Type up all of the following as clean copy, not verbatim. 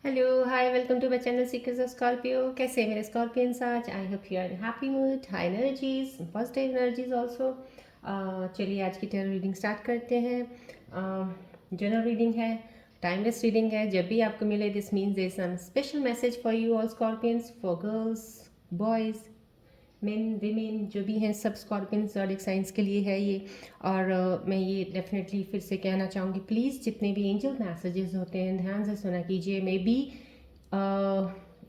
Hello, hi, welcome to my channel seekers of Scorpio. कैसे हैं मेरे स्कॉर्पियंस आज? I hope you are in happy mood, high energies, positive energies also. चलिए आज की tarot reading start करते हैं। जनरल रीडिंग है, टाइमलेस रीडिंग है। जब भी आपको मिले this means there some special message for you all scorpions, for girls, boys, men women जो भी हैं, सब स्कॉर्पियन ज़ोडिक साइंस के लिए है ये। और मैं ये डेफिनेटली फिर से कहना चाहूँगी, प्लीज़ जितने भी एंजल मैसेजेस होते हैं ध्यान से सुना कीजिए। May be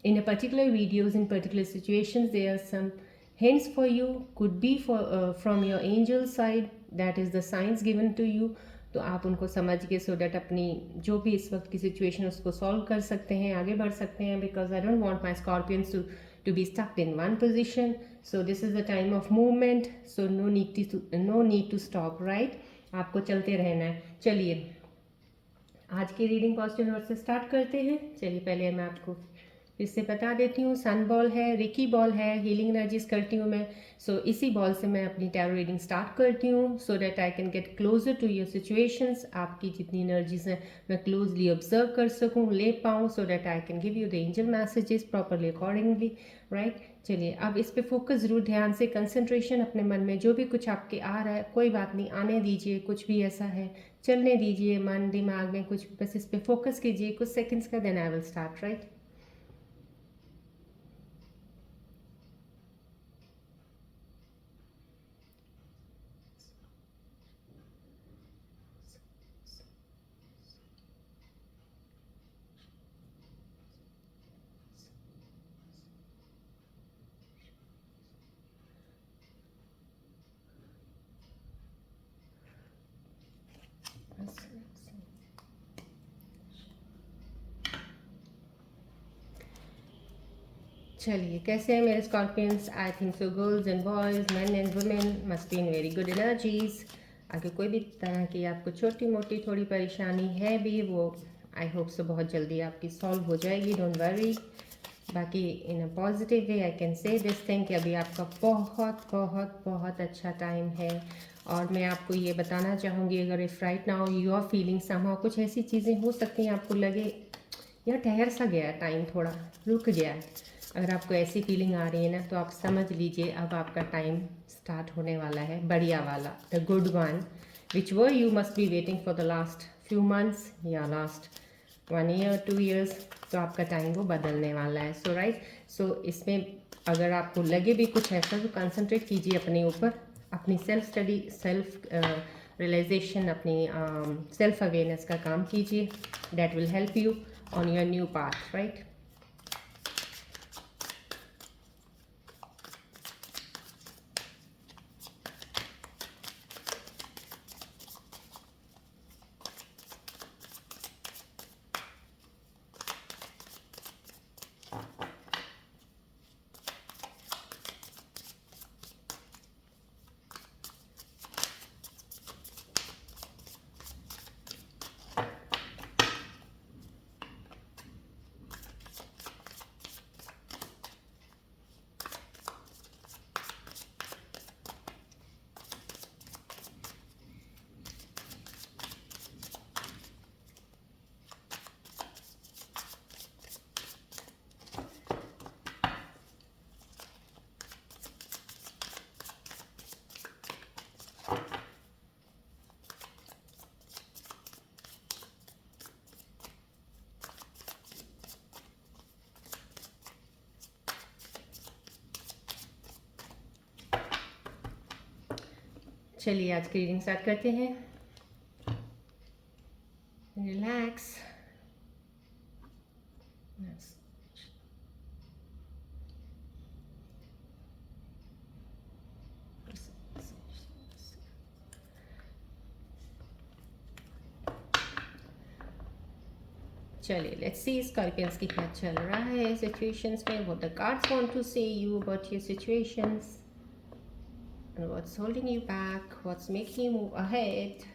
in a particular videos, in particular situations, there are some hints for you, could be for from your angel side, that is the signs given to you। तो आप उनको समझ के सो डैट अपनी जो भी इस वक्त की सिचुएशन उसको सॉल्व कर सकते हैं, आगे बढ़ सकते हैं। Because I don't want my scorpions to be stuck in one position, so this is the time of movement, so no need to stop, right? आपको चलते रहना है। चलिए आज की रीडिंग पॉजिटिव नोट से स्टार्ट करते हैं। चलिए पहले मैं आपको फिर से बता देती हूँ, सन बॉल है, रिकी बॉल है, हीलिंग एनर्जीज करती हूँ मैं। सो इसी बॉल से मैं अपनी टैरो रीडिंग स्टार्ट करती हूँ, so that I can get closer to your situations. आपकी जितनी एनर्जीज हैं मैं क्लोजली ऑब्जर्व कर सकूँ, ले पाऊँ, सो that I can give you the angel messages properly accordingly, right. चलिए अब इस पे फोकस जरूर, ध्यान से कंसंट्रेशन, अपने मन में जो भी कुछ आपके आ रहा है, कोई बात नहीं, आने दीजिए। कुछ भी ऐसा है चलने दीजिए, मन दिमाग में कुछ, बस इस पे फोकस कीजिए कुछ सेकंड्स का, then I will start, right. चलिए कैसे हैं मेरे scorpions? I think so girls and boys, man and women must be in very good energies. अगर कोई भी तरह की आपको छोटी मोटी थोड़ी परेशानी है भी, वो आई होप सो बहुत जल्दी आपकी सॉल्व हो जाएगी, डोंट वरी। बाकी in a positive way I can say this thing कि अभी आपका बहुत बहुत बहुत अच्छा टाइम है। और मैं आपको ये बताना चाहूँगी, अगर if right now you are feeling somehow, कुछ ऐसी चीज़ें हो सकती हैं आपको लगे यार ठहर सा गया है, टाइम थोड़ा रुक गया है। अगर आपको ऐसी फीलिंग आ रही है ना, तो आप समझ लीजिए अब आपका टाइम स्टार्ट होने वाला है, बढ़िया वाला, the good one, which were you must be waiting for the last few months या लास्ट 1 ईयर 2 ईयर्स। तो आपका टाइम वो बदलने वाला है। सो राइट, सो इसमें अगर आपको लगे भी कुछ ऐसा, तो कंसंट्रेट कीजिए अपने ऊपर, अपनी सेल्फ स्टडी, सेल्फ रियलाइजेशन, अपनी सेल्फ अवेयरनेस का काम कीजिए। That will help you on your new path, right? चलिए आज की रीडिंग स्टार्ट करते हैं। रिलैक्स। चलिए लेट्स सी स्कॉर्पियंस की क्या चल रहा है सिचुएशंस में, what the cards want to say you about your situations, and what's holding you back, what's making you move ahead.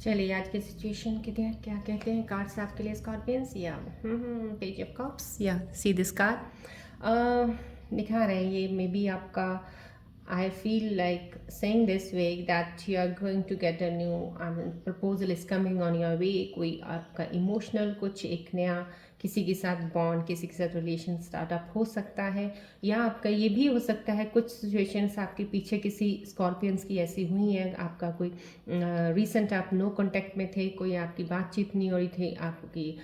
चलिए आज की सिचुएशन के लिए क्या कहते हैं कार्ड्स आपके लिए स्कॉर्पियंस, या पेज ऑफ कप्स, या सी दिस कार्ड दिखा रहे हैं ये मे बी आपका। I feel like saying this way that you are going to get a new proposal is coming on your way। कोई आपका इमोशनल कुछ एक नया किसी के साथ बॉन्ड, किसी के साथ रिलेशन स्टार्टअप हो सकता है, या आपका ये भी हो सकता है कुछ सिचुएशंस आपके पीछे किसी स्कॉर्पियंस की ऐसी हुई हैं, आपका कोई रीसेंट आप नो कांटेक्ट में थे, कोई आपकी बातचीत नहीं हो रही थी, आपकी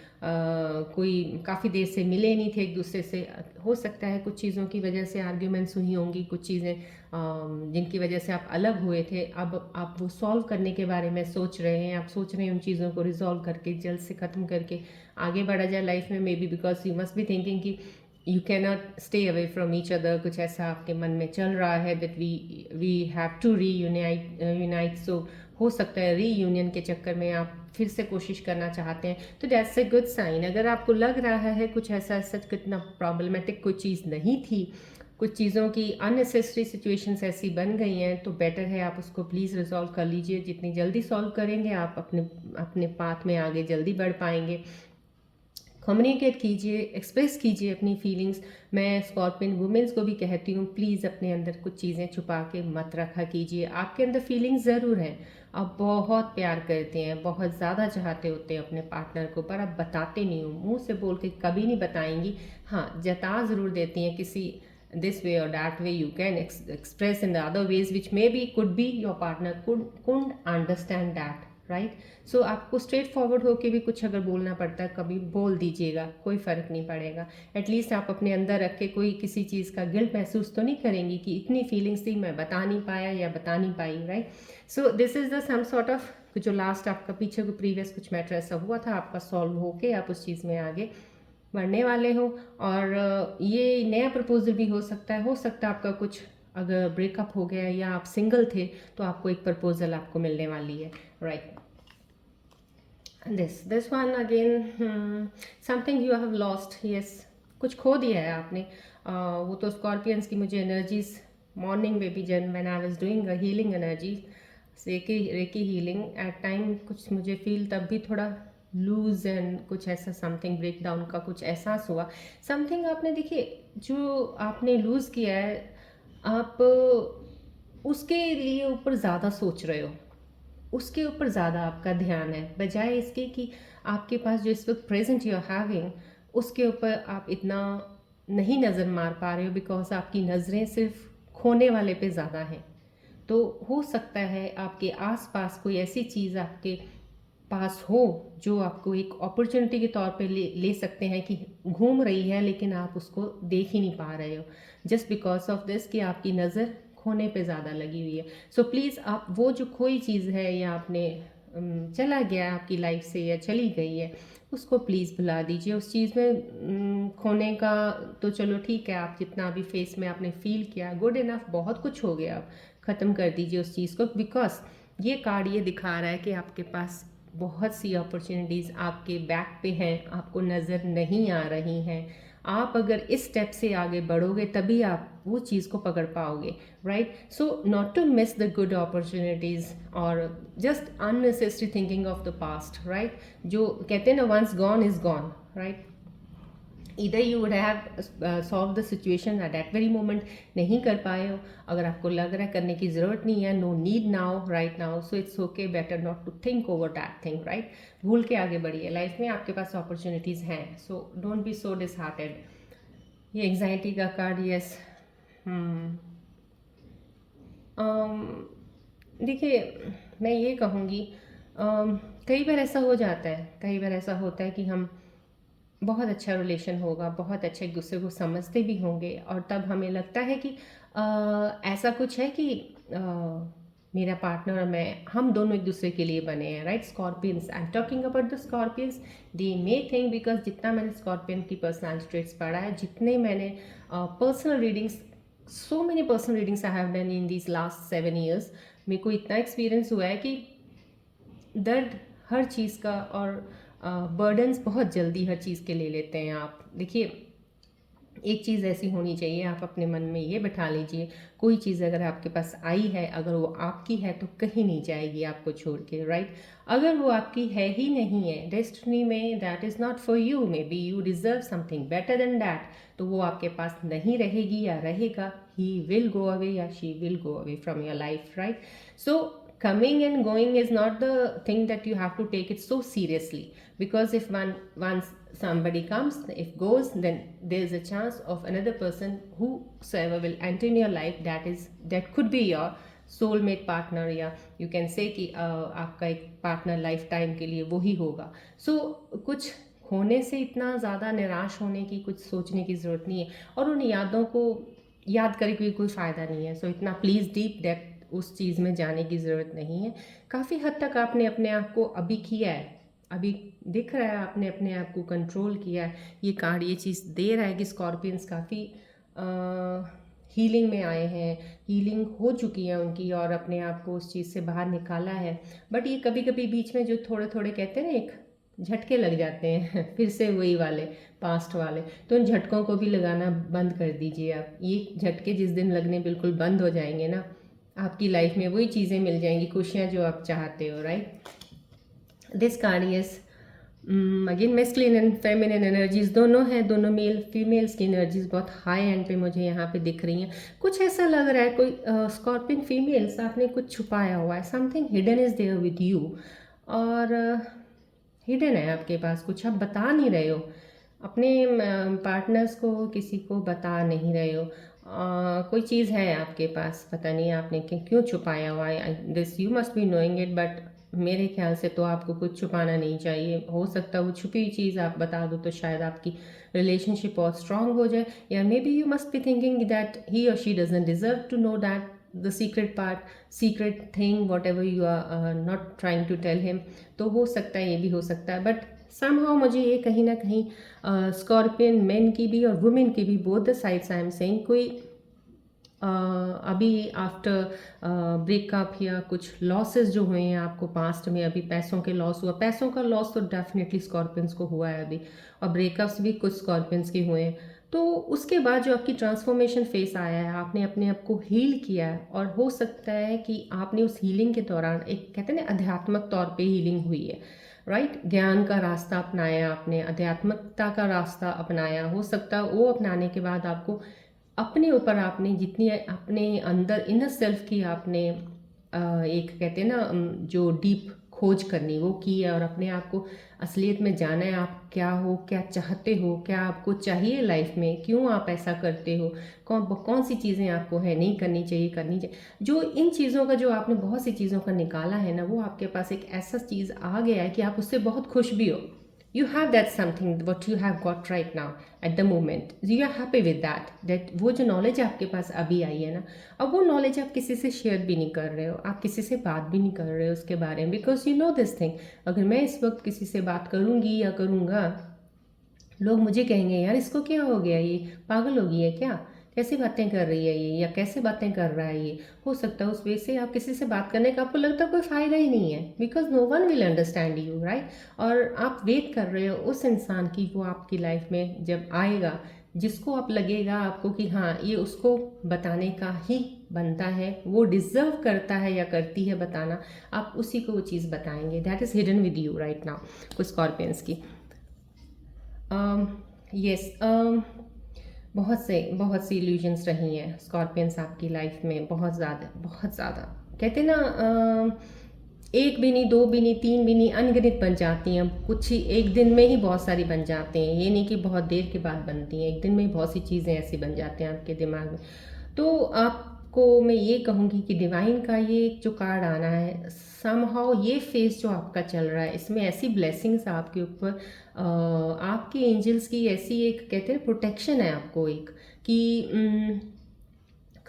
कोई काफ़ी देर से मिले नहीं थे एक दूसरे से। हो सकता है कुछ चीज़ों की वजह से आर्ग्यूमेंट्स हुई होंगी, कुछ चीज़ें जिनकी वजह से आप अलग हुए थे, अब आप वो सॉल्व करने के बारे में सोच रहे हैं, आप सोच रहे हैं उन चीज़ों को रिजॉल्व करके जल्द से ख़त्म करके आगे बढ़ा जाए लाइफ में। May be because you must be thinking कि you can not stay away from each other, कुछ ऐसा आपके मन में चल रहा है that we have to unite. So हो सकता है रीयूनियन के चक्कर में आप फिर से कोशिश करना चाहते हैं, तो दैट्स ए गुड साइन। अगर आपको लग रहा है कुछ ऐसा सच कितना प्रॉब्लमेटिक कोई चीज़ नहीं थी, कुछ चीज़ों की अननेसेसरी सिचुएशंस ऐसी बन गई हैं, तो बेटर है आप उसको प्लीज़ रिजॉल्व कर लीजिए। जितनी जल्दी सॉल्व करेंगे आप अपने पाथ में आगे जल्दी बढ़ पाएंगे। कम्युनिकेट कीजिए, एक्सप्रेस कीजिए अपनी फीलिंग्स। मैं स्कॉर्पियन वुमेंस को भी कहती हूँ प्लीज़ अपने अंदर कुछ चीज़ें छुपा के मत रखा कीजिए। आपके अंदर फीलिंग्स ज़रूर हैं, आप बहुत प्यार करते हैं, बहुत ज़्यादा चाहते होते हैं अपने पार्टनर को, पर आप बताते नहीं हो, मुंह से बोल के कभी नहीं बताएंगी। हाँ, जता ज़रूर देती हैं किसी this way or that way। you can express in the other ways which maybe could be your partner couldn't understand that, right? So आपको स्ट्रेट फॉरवर्ड होके भी कुछ अगर बोलना पड़ता है कभी बोल दीजिएगा, कोई फ़र्क नहीं पड़ेगा। एटलीस्ट आप अपने अंदर रख के कोई किसी चीज़ का गिल्ट महसूस तो नहीं करेंगी कि इतनी फीलिंग्स थी मैं बता नहीं पाया या बता नहीं पाई, right? So this is the some sort of जो लास्ट आपका पीछे को प्रीवियस कुछ मैटर ऐसा हुआ था आपका सॉल्व होके आप उस चीज़ में आगे बढ़ने वाले हो। और ये नया प्रपोजल भी हो सकता है आपका कुछ अगर ब्रेकअप हो गया या आप सिंगल थे तो आपको एक प्रपोजल आपको मिलने वाली है, right? This one again something you have lost, yes, कुछ खो दिया है आपने। वो तो स्कॉर्पियंस की मुझे एनर्जीज मॉर्निंग में भी जन when I was doing healing energy reiki healing at time कुछ मुझे फील तब भी थोड़ा लूज एंड कुछ ऐसा समथिंग ब्रेक डाउन का कुछ एहसास हुआ। समथिंग आपने देखिए जो आपने लूज़ किया है, आप उसके लिए ऊपर ज़्यादा सोच रहे हो, उसके ऊपर ज़्यादा आपका ध्यान है, बजाय इसके कि आपके पास जो इस वक्त प्रेजेंट यू आर हैविंग उसके ऊपर आप इतना नहीं नज़र मार पा रहे हो, बिकॉज आपकी नज़रें सिर्फ खोने वाले पे ज़्यादा हैं। तो हो सकता है आपके आसपास कोई ऐसी चीज़ आपके पास हो जो आपको एक अपॉर्चुनिटी के तौर पे ले सकते हैं कि घूम रही है, लेकिन आप उसको देख ही नहीं पा रहे हो जस्ट बिकॉज ऑफ दिस कि आपकी नज़र खोने पे ज़्यादा लगी हुई है। सो प्लीज़ आप वो जो खोई चीज़ है या आपने चला गया आपकी लाइफ से या चली गई है उसको प्लीज़ भुला दीजिए। उस चीज़ में खोने का तो चलो ठीक है, आप जितना अभी फेस में आपने फील किया गुड इनफ, बहुत कुछ हो गया, आप ख़त्म कर दीजिए उस चीज़ को। बिकॉज ये कार्ड ये दिखा रहा है कि आपके पास बहुत सी अपॉर्चुनिटीज़ आपके बैक पे हैं, आपको नज़र नहीं आ रही हैं। आप अगर इस स्टेप से आगे बढ़ोगे तभी आप वो चीज़ को पकड़ पाओगे, right? So not to miss the good opportunities और just unnecessary thinking of the past, right? जो कहते हैं ना once gone is gone, right? इधर you would have solve the situation at that very moment, नहीं कर पाए हो, अगर आपको लग रहा है करने की ज़रूरत नहीं है, no need now right now, so it's okay, better not to think over that thing, right? भूल के आगे बढ़िए, लाइफ में आपके पास अपॉर्चुनिटीज़ हैं, so don't be so disheartened. ये एग्जाइटी का कार्ड, यस। देखिए मैं ये कहूँगी कई बार ऐसा हो जाता है, कई बार ऐसा होता है कि हम बहुत अच्छा रिलेशन होगा, बहुत अच्छे एक दूसरे को समझते भी होंगे और तब हमें लगता है कि ऐसा कुछ है कि मेरा पार्टनर और मैं हम दोनों एक दूसरे के लिए बने हैं, right? Scorpions, I am talking about the scorpions, they may think, because जितना मैंने स्कॉर्पियन की पर्सनैलिटी ट्रेट्स पढ़ा है, जितने मैंने personal readings, so many personal readings I have done in these last 7 years, मेरे को इतना एक्सपीरियंस हुआ है कि दर्द हर चीज़ का और बर्डन्स बहुत जल्दी हर चीज़ के ले लेते हैं आप। देखिए एक चीज़ ऐसी होनी चाहिए, आप अपने मन में ये बिठा लीजिए, कोई चीज़ अगर आपके पास आई है, अगर वो आपकी है तो कहीं नहीं जाएगी आपको छोड़ के, राइट। अगर वो आपकी है ही नहीं है, डेस्टिनी में that is not for you, may be you deserve something better than that, तो वो आपके पास नहीं रहेगी या रहेगा, ही विल गो अवे या she will go away from your life, right. So coming and going is not the thing that you have to take it so seriously, because if once somebody comes, if goes, then there is a chance of another person whosoever will enter in your life, that could be your soulmate partner, या you can say कि आपका एक partner life time के लिए वो ही होगा। सो कुछ होने से इतना ज़्यादा निराश होने की, कुछ सोचने की ज़रूरत नहीं है, और उन यादों को याद करके भी कोई फ़ायदा नहीं है। सो इतना प्लीज़ डीप डेप्थ उस चीज़ में जाने की ज़रूरत नहीं है। काफ़ी हद तक आपने अपने आप को अभी किया है, अभी दिख रहा है आपने अपने आप को कंट्रोल किया है। ये कार्ड ये चीज़ दे रहा है कि स्कॉर्पियंस काफ़ी हीलिंग में आए हैं, हीलिंग हो चुकी है उनकी, और अपने आप को उस चीज़ से बाहर निकाला है। बट ये कभी कभी बीच में जो थोड़े थोड़े कहते हैं ना, एक झटके लग जाते हैं फिर से वही वाले पास्ट वाले, तो उन झटकों को भी लगाना बंद कर दीजिए आप। ये झटके जिस दिन लगने बिल्कुल बंद हो जाएंगे ना, आपकी लाइफ में वही चीज़ें मिल जाएंगी, खुशियाँ जो आप चाहते हो, right. This card is again masculine and feminine energies दोनों हैं, दोनों मेल फीमेल्स की एनर्जीज बहुत हाई एंड पे मुझे यहाँ पे दिख रही हैं। कुछ ऐसा लग रहा है कोई स्कॉर्पियन फीमेल्स आपने कुछ छुपाया हुआ है, something hidden is there with you, और हिडन है आपके पास कुछ, आप बता नहीं रहे हो अपने पार्टनर्स को, किसी को बता नहीं रहे हो। कोई चीज़ है आपके पास, पता नहीं आपने क्यों छुपाया हुआ है। This you must be knowing it, but मेरे ख्याल से तो आपको कुछ छुपाना नहीं चाहिए। हो सकता है वो छुपी हुई चीज़ आप बता दो तो शायद आपकी रिलेशनशिप और स्ट्रांग हो जाए, या मे be you must be thinking that he और she doesn't deserve to know that the secret part, secret thing, whatever you are not trying to tell him. तो हो सकता है, ये भी हो सकता है। बट समहाउ मुझे ये कहीं ना कहीं स्कॉर्पियन मेन की भी और वुमेन की भी, both the sides I am saying, कोई अभी आफ्टर ब्रेकअप या कुछ लॉसेस जो हुए हैं आपको पास्ट में, अभी पैसों के लॉस हुआ, पैसों का लॉस तो डेफिनेटली स्कॉर्पियंस को हुआ है अभी, और ब्रेकअप्स भी कुछ स्कॉर्पियंस के हुए हैं। तो उसके बाद जो आपकी ट्रांसफॉर्मेशन फेस आया है, आपने अपने आप को हील किया है, और हो सकता है कि आपने उस हीलिंग के दौरान एक कहते हैं ना आध्यात्मिक तौर पे हीलिंग हुई है, राइट। ज्ञान का रास्ता अपनाया आपने, आध्यात्मिकता का रास्ता अपनाया। हो सकता है वो अपनाने के बाद आपको अपने ऊपर, आपने जितनी अपने अंदर इनर सेल्फ की आपने एक कहते हैं ना जो डीप खोज करनी वो की है, और अपने आप को असलियत में जाना है, आप क्या हो, क्या चाहते हो, क्या आपको चाहिए लाइफ में, क्यों आप ऐसा करते हो, कौन कौन सी चीज़ें आपको है नहीं करनी चाहिए, करनी चाहिए। जो इन चीज़ों का, जो आपने बहुत सी चीज़ों का निकाला है ना, वो आपके पास एक ऐसा चीज़ आ गया है कि आप उससे बहुत खुश भी हो। You have that something what you have got right now at the moment, you are happy with that वो जो नॉलेज आपके पास अभी आई है ना, अब वो नॉलेज आप किसी से शेयर भी नहीं कर रहे हो, आप किसी से बात भी नहीं कर रहे हो उसके बारे में, because you know this thing. अगर मैं इस वक्त किसी से बात करूँगी या करूँगा, लोग मुझे कहेंगे यार इसको क्या हो गया, ये पागल हो गई है क्या, कैसी बातें कर रही है ये, या कैसे बातें कर रहा है ये। हो सकता है उस वजह से आप किसी से बात करने का आपको लगता है कोई फ़ायदा ही नहीं है, because no one will understand you, right. और आप वेट कर रहे हो उस इंसान की, वो आपकी लाइफ में जब आएगा, जिसको आप लगेगा आपको कि हाँ ये उसको बताने का ही बनता है, वो डिज़र्व करता है या करती है बताना, आप उसी को वो चीज़ बताएंगे। That is hidden with you right now, कुछ स्कॉर्पियंस की। यस, बहुत सी इल्यूजन्स रही हैं स्कॉर्पियंस आपकी लाइफ में, बहुत ज़्यादा, बहुत ज़्यादा। कहते हैं ना एक भी नहीं, दो भी नहीं, तीन भी नहीं, अनगिनत बन जाती हैं। कुछ ही एक दिन में ही बहुत सारी बन जाते हैं, ये नहीं कि बहुत देर के बाद बनती हैं, एक दिन में ही बहुत सी चीज़ें ऐसी बन जाती हैं आपके दिमाग में। तो आपको मैं ये कहूँगी कि डिवाइन का ये जो कार्ड आना है, समहाउ ये फेस जो आपका चल रहा है, इसमें ऐसी ब्लेसिंग्स आपके ऊपर, आपके एंजल्स की ऐसी एक कहते हैं प्रोटेक्शन है आपको, एक कि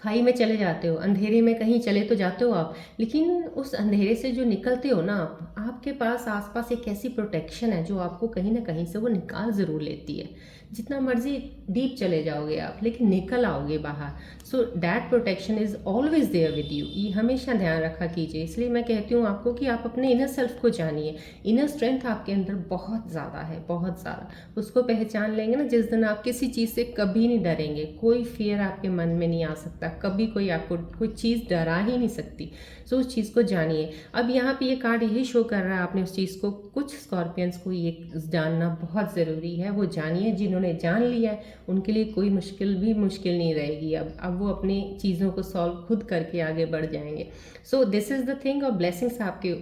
खाई में चले जाते हो, अंधेरे में कहीं चले तो जाते हो आप, लेकिन उस अंधेरे से जो निकलते हो ना आप, आपके पास आसपास एक ऐसी प्रोटेक्शन है जो आपको कहीं ना कहीं से वो निकाल ज़रूर लेती है। जितना मर्जी डीप चले जाओगे आप, लेकिन निकल आओगे बाहर। So that protection is always there with you, ये हमेशा ध्यान रखा कीजिए। इसलिए मैं कहती हूँ आपको कि आप अपने इनर सेल्फ को जानिए। इनर स्ट्रेंथ आपके अंदर बहुत ज़्यादा है, बहुत ज़्यादा। उसको पहचान लेंगे ना, जिस दिन आप किसी चीज़ से कभी नहीं डरेंगे, कोई फियर आपके मन में नहीं आ सकता, कभी कोई आपको कोई चीज़ डरा ही नहीं सकती। सो उस चीज़ को जानिए। अब यहाँ पे ये कार्ड यही शो कर रहा है आपने उस चीज़ को, कुछ स्कॉर्पियंस को ये जानना बहुत ज़रूरी है, वो जानिए। जिन्होंने जान लिया है उनके लिए कोई मुश्किल नहीं रहेगी। अब वो अपनी चीज़ों को सॉल्व खुद करके आगे बढ़ जाएंगे। सो दिस इज़ द थिंग, और ब्लेसिंग्स आपके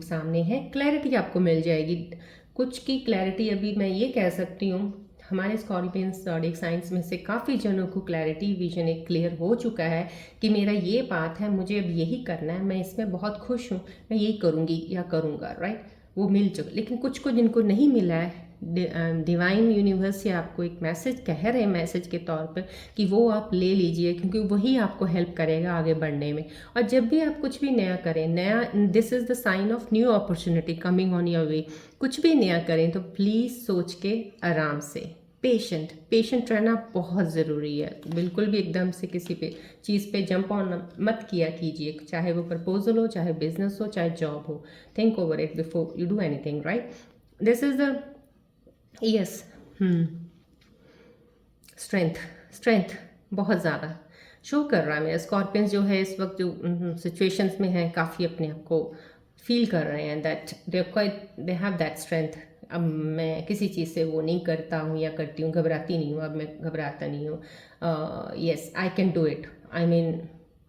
सामने है, क्लैरिटी आपको मिल जाएगी। कुछ की क्लैरिटी अभी मैं ये कह सकती हूँ, हमारे स्कॉर्पियंस ज़ोडिएक साइंस में से काफ़ी जनों को क्लैरिटी विजन एक क्लियर हो चुका है कि मेरा ये पाथ है, मुझे अब यही करना है, मैं इसमें बहुत खुश हूँ, मैं यही करूँगी या करूँगा, राइट। वो मिल चुका। लेकिन कुछ को जिनको नहीं मिला है, डिवाइन यूनिवर्स से आपको एक मैसेज कह रहे हैं, मैसेज के तौर पर, कि वो आप ले लीजिए, क्योंकि वही आपको हेल्प करेगा आगे बढ़ने में। और जब भी आप कुछ भी नया करें, नया, this is the sign of new opportunity coming on your way. कुछ भी नया करें तो प्लीज़ सोच के आराम से, पेशेंट रहना बहुत ज़रूरी है। बिल्कुल भी एकदम से किसी पे चीज़ पे जंप ऑन मत किया कीजिए, चाहे वो प्रपोजल हो, चाहे बिजनेस हो, चाहे जॉब हो। Think over it before you do anything, right. This is the yes strength बहुत ज़्यादा शो कर रहा है। मेरा स्कॉर्पियंस जो है इस वक्त जो सिचुएशंस में है, काफ़ी अपने आप को फील कर रहे हैं that they have that strength. अब मैं किसी चीज़ से वो नहीं करता हूँ या करती हूँ, घबराती नहीं हूँ, अब मैं घबराता नहीं हूँ। Yes, I can do it, I mean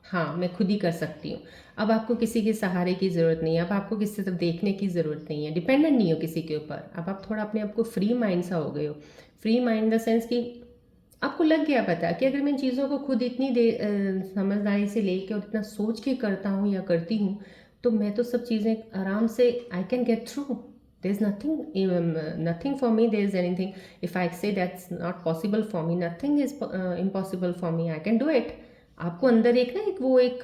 हाँ, मैं खुद ही कर सकती हूँ। अब आपको किसी के सहारे की ज़रूरत नहीं है, अब आपको किसी तरफ देखने की ज़रूरत नहीं है, डिपेंडेंट नहीं हो किसी के ऊपर। अब आप थोड़ा अपने आप को फ्री माइंड सा हो गए हो। Free mind in the sense कि आपको लग गया पता कि अगर मैं इन चीज़ों को खुद इतनी समझदारी से लेके और इतना सोच के करता हूँ या करती हूँ, तो मैं तो सब चीज़ें आराम से I can get through. There is nothing for me, there is anything if I say that's not possible for me, nothing is impossible for me, I can do it. आपको अंदर एक ना एक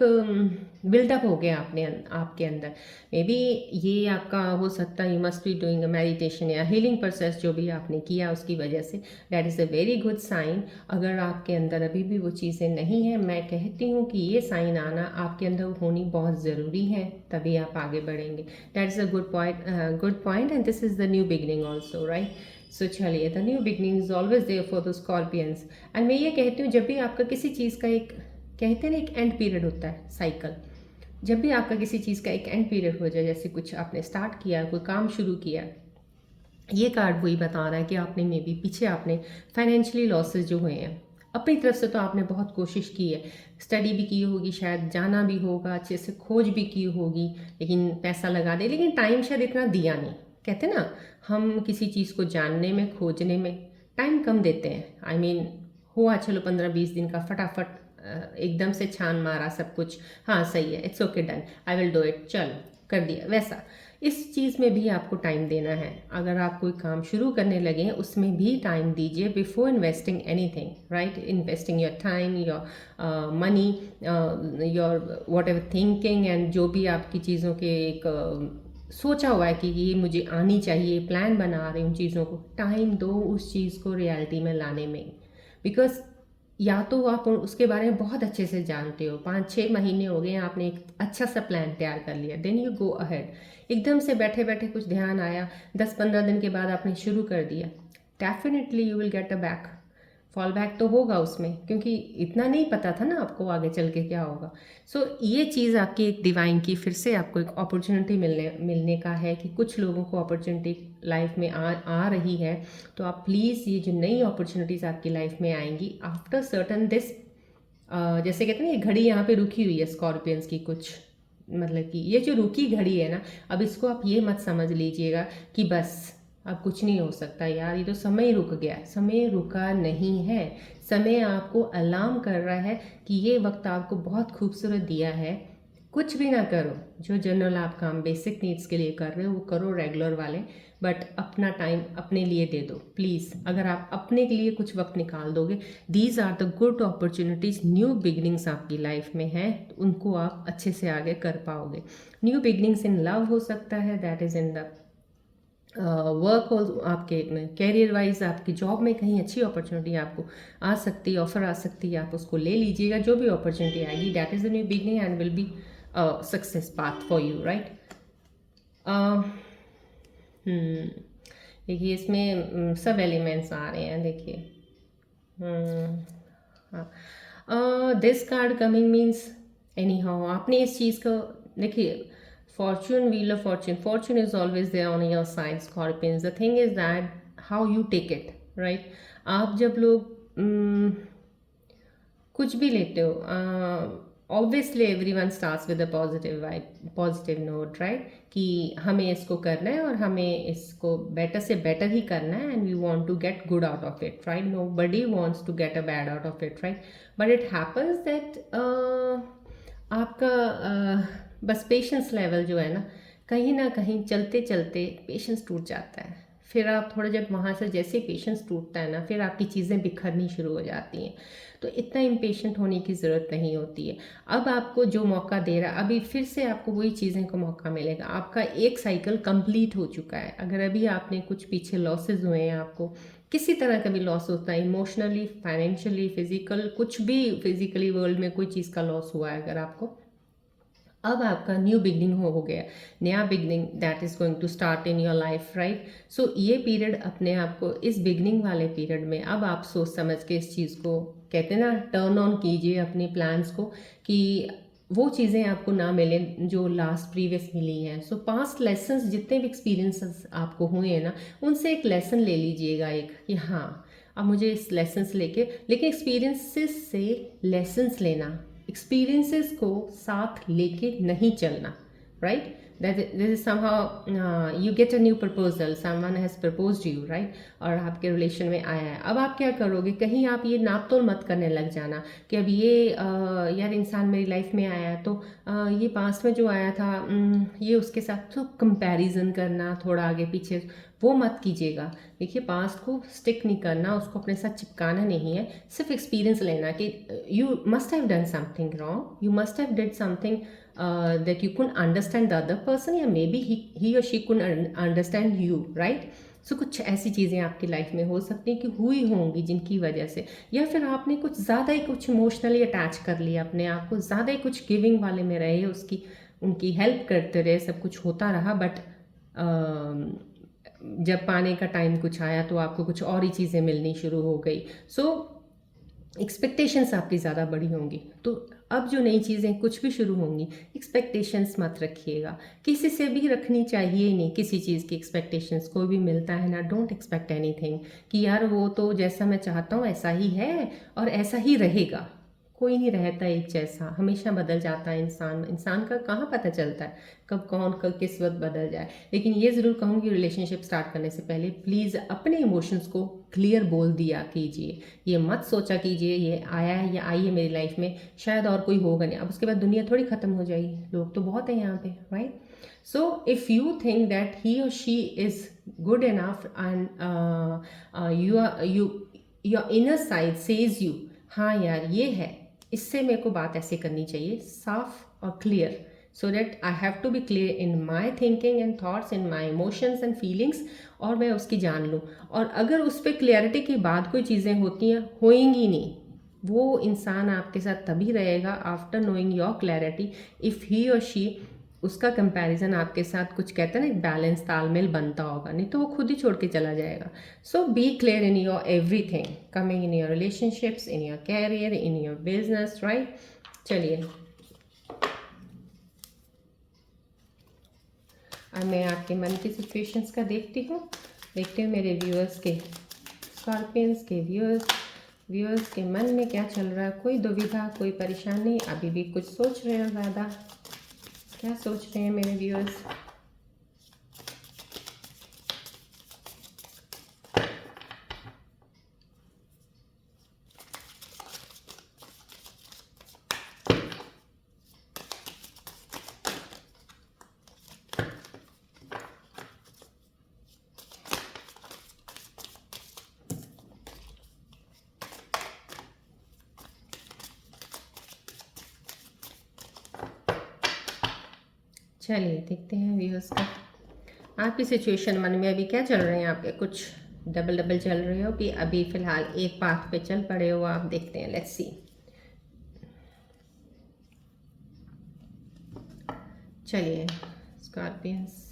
बिल्डअप हो गया आपके अंदर। मे बी ये आपका हो सकता है, you must be doing a meditation या हीलिंग प्रोसेस जो भी आपने किया उसकी वजह से, that is a very good sign. अगर आपके अंदर अभी भी वो चीज़ें नहीं हैं, मैं कहती हूँ कि ये साइन आना आपके अंदर होनी बहुत ज़रूरी है, तभी आप आगे बढ़ेंगे। That is a good point and this is the new beginning also, right. So चलिए, the new beginning is always there for the Scorpions. And मैं ये कहती हूँ, जब भी आपका किसी चीज़ का एक, कहते हैं ना, एक एंड पीरियड होता है, साइकिल। जब भी आपका किसी चीज़ का एक एंड पीरियड हो जाए, जैसे कुछ आपने स्टार्ट किया, कोई काम शुरू किया, ये कार्ड वही बता रहा है कि आपने मे बी पीछे आपने फाइनेंशियली लॉसेस जो हुए हैं, अपनी तरफ से तो आपने बहुत कोशिश की है, स्टडी भी की होगी, शायद जाना भी होगा, अच्छे से खोज भी की होगी, लेकिन पैसा लगा दे, लेकिन टाइम शायद इतना दिया नहीं। कहते ना, हम किसी चीज़ को जानने में, खोजने में टाइम कम देते हैं। आई मीन हुआ चलो 15-20 दिन का, फटाफट एकदम से छान मारा सब कुछ, हाँ सही है, it's okay, done, I will do it, चलो कर दिया, वैसा। इस चीज़ में भी आपको टाइम देना है। अगर आप कोई काम शुरू करने लगे हैं, उसमें भी टाइम दीजिए before investing anything, right. Investing your time, your money, your what ever thinking, and जो भी आपकी चीज़ों के एक सोचा हुआ है कि ये मुझे आनी चाहिए, प्लान बना रहे उन चीज़ों को, टाइम दो उस चीज़ को रियलिटी में लाने में। बिकॉज या तो आप उसके बारे में बहुत अच्छे से जानते हो, 5-6 महीने हो गए, आपने एक अच्छा सा प्लान तैयार कर लिया, देन यू गो अहेड। एकदम से बैठे बैठे कुछ ध्यान आया, 10-15 दिन के बाद आपने शुरू कर दिया, definitely you will get a back, fall back तो होगा उसमें, क्योंकि इतना नहीं पता था ना आपको आगे चल के क्या होगा। सो ये चीज़ आपकी एक डिवाइन की फिर से आपको एक अपॉर्चुनिटी मिलने का है, कि कुछ लोगों को अपॉर्चुनिटी लाइफ में आ रही है। तो आप प्लीज़, ये जो नई अपॉर्चुनिटीज़ आपकी लाइफ में आएंगी आफ्टर सर्टन दिस, जैसे कहते हैं ना, ये घड़ी यहाँ पे रुकी हुई है स्कॉर्पियंस की, कुछ मतलब कि ये जो रुकी घड़ी है ना, अब इसको आप ये मत समझ लीजिएगा कि बस अब कुछ नहीं हो सकता यार, ये तो समय रुक गया। समय रुका नहीं है, समय आपको अलार्म कर रहा है कि ये वक्त आपको बहुत खूबसूरत दिया है। कुछ भी ना करो, जो जनरल आप काम बेसिक नीड्स के लिए कर रहे हो वो करो, रेगुलर वाले, बट अपना टाइम अपने लिए दे दो प्लीज़। अगर आप अपने के लिए कुछ वक्त निकाल दोगे, these are the good opportunities, new beginnings आपकी लाइफ में हैं, तो उनको आप अच्छे से आगे कर पाओगे। न्यू बिगनिंग्स इन लव हो सकता है, that is in the work, और आपके कैरियर वाइज आपकी जॉब में कहीं अच्छी अपॉर्चुनिटी आपको आ सकती है, ऑफर आ सकती है, आप उसको ले लीजिएगा। जो भी अपॉर्चुनिटी आएगी, that is the new beginning and will be success path for you, right. देखिए इसमें सब एलिमेंट्स आ रहे हैं, देखिए। हाँ, this card coming means any how आपने इस चीज़ को, देखिए, fortune, wheel of fortune, fortune is always there on your side, scorpions. The thing is that how you take it, right? आप जब लोग कुछ भी लेते हो, obviously every one start with a positive vibe, positive note, right, कि हमें इसको करना है और हमें इसको बेटर से बेटर ही करना है, and we want to get good out of it, right. Nobody wants to get a bad out of it, right. But it happens that आपका बस पेशेंस लेवल जो है ना कहीं चलते चलते पेशेंस टूट जाता है। फिर आप थोड़ा, जब वहाँ से जैसे पेशेंस टूटता है ना, फिर आपकी चीज़ें बिखरनी शुरू हो जाती हैं। तो इतना इम्पेशेंट होने की ज़रूरत नहीं होती है। अब आपको जो मौका दे रहा है, अभी फिर से आपको वही चीज़ें को मौका मिलेगा। आपका एक साइकिल कंप्लीट हो चुका है। अगर अभी आपने कुछ पीछे लॉसेज हुए हैं, आपको किसी तरह का भी लॉस होता है, इमोशनली, फाइनेंशियली, फिजिकल, कुछ भी फिजिकली वर्ल्ड में कोई चीज़ का लॉस हुआ है अगर आपको, अब आपका न्यू बिगनिंग हो गया, नया beginning that is going to start in your life, right. So ये पीरियड अपने आप को, इस बिगनिंग वाले पीरियड में अब आप सोच समझ के इस चीज़ को, कहते हैं ना, टर्न ऑन कीजिए अपने प्लान्स को, कि वो चीज़ें आपको ना मिले जो लास्ट प्रीवियस मिली हैं। सो पास्ट लेसन्स, जितने भी एक्सपीरियंसेस आपको हुए हैं ना, उनसे एक लेसन ले लीजिएगा, एक, कि हाँ अब मुझे इस लेसन्स लेके, लेकिन एक्सपीरियंसेस से लेसन्स लेना, एक्सपीरियंसेस को साथ लेके नहीं चलना, right. This is somehow you get a new proposal, someone has proposed you, right, और आपके रिलेशन में आया है। अब आप क्या करोगे, कहीं आप ये नाप तोल मत करने लग जाना कि अब ये यार इंसान मेरी लाइफ में आया है, तो ये पास्ट में जो आया था, ये उसके साथ, तो कंपैरिजन करना थोड़ा आगे पीछे, वो मत कीजिएगा। देखिए, पास्ट को स्टिक नहीं करना, उसको अपने साथ चिपकाना नहीं है, सिर्फ एक्सपीरियंस लेना कि you must have done something wrong, you must have did something that you could understand the other person, या मे बी ही और she could understand you, right. So कुछ ऐसी चीज़ें आपकी लाइफ में हो सकती हैं कि हुई होंगी जिनकी वजह से, या फिर आपने कुछ ज़्यादा ही कुछ इमोशनली अटैच कर लिया अपने आप को, ज़्यादा ही कुछ गिविंग वाले में रहे, उसकी उनकी हेल्प करते रहे, सब कुछ होता रहा, बट जब पाने का टाइम कुछ आया तो आपको कुछ और ही चीज़ें मिलनी शुरू हो गई। सो एक्सपेक्टेशंस आपकी ज़्यादा बड़ी होंगी। तो अब जो नई चीज़ें कुछ भी शुरू होंगी, एक्सपेक्टेशंस मत रखिएगा, किसी से भी रखनी चाहिए ही नहीं किसी चीज़ की एक्सपेक्टेशंस। कोई भी मिलता है ना, डोंट एक्सपेक्ट एनीथिंग कि यार वो तो जैसा मैं चाहता हूँ ऐसा ही है और ऐसा ही रहेगा। कोई नहीं रहता एक जैसा, हमेशा बदल जाता है इंसान। इंसान का कहाँ पता चलता है कब कौन कब किस वक्त बदल जाए। लेकिन ये ज़रूर कहूँगी, रिलेशनशिप स्टार्ट करने से पहले प्लीज़ अपने इमोशंस को क्लियर बोल दिया कीजिए। ये मत सोचा कीजिए ये आया है या आई है मेरी लाइफ में, शायद और कोई होगा नहीं, अब उसके बाद दुनिया थोड़ी ख़त्म हो जाएगी, लोग तो बहुत हैं यहाँ पे, right. So if you think that he और she is good enough and your inner side says you, हाँ यार ये है, इससे मेरे को बात ऐसे करनी चाहिए, साफ और clear, so that I have to be clear in my thinking and thoughts, in my emotions and feelings, और मैं उसकी जान लूँ। और अगर उस पर क्लियरिटी के बाद कोई चीज़ें होती हैं, होएंगी नहीं, वो इंसान आपके साथ तभी रहेगा after knowing your clarity, if he और शी, उसका कंपैरिजन आपके साथ कुछ, कहते हैं ना, एक बैलेंस, तालमेल बनता होगा, नहीं तो वो खुद ही छोड़ के चला जाएगा। So be clear in your everything coming in your relationships, in your career, in your business, right. चलिए अब मैं आपके मन की सिचुएशंस का देखती हूँ मेरे व्यूअर्स के, स्कॉर्पियंस के व्यूअर्स के मन में क्या चल रहा है, कोई दुविधा, कोई परेशानी, अभी भी कुछ सोच रहे हैं ज़्यादा, क्या सोच रहे हैं मेरे व्यूअर्स। चलिए देखते हैं व्यूअर्स का आपकी सिचुएशन मन में अभी क्या चल रहे हैं आपके, कुछ डबल डबल चल रहे हो कि अभी फ़िलहाल एक पाथ पे चल पड़े हो आप। देखते हैं, लेट्स सी। चलिए scorpions,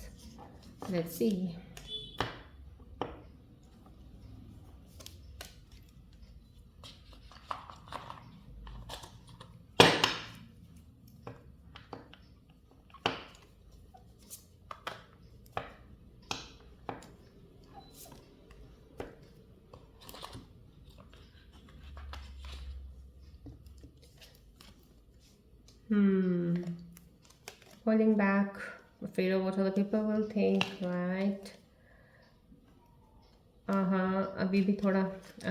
let's see. Holding back, afraid of what other people will think, right? हाँ, अभी भी थोड़ा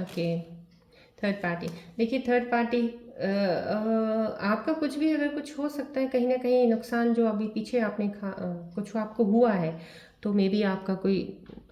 ओके। थर्ड पार्टी, देखिए थर्ड पार्टी आपका कुछ भी अगर कुछ हो सकता है, कहीं ना कहीं नुकसान जो अभी पीछे आपने कुछ आपको हुआ है, तो मे बी आपका कोई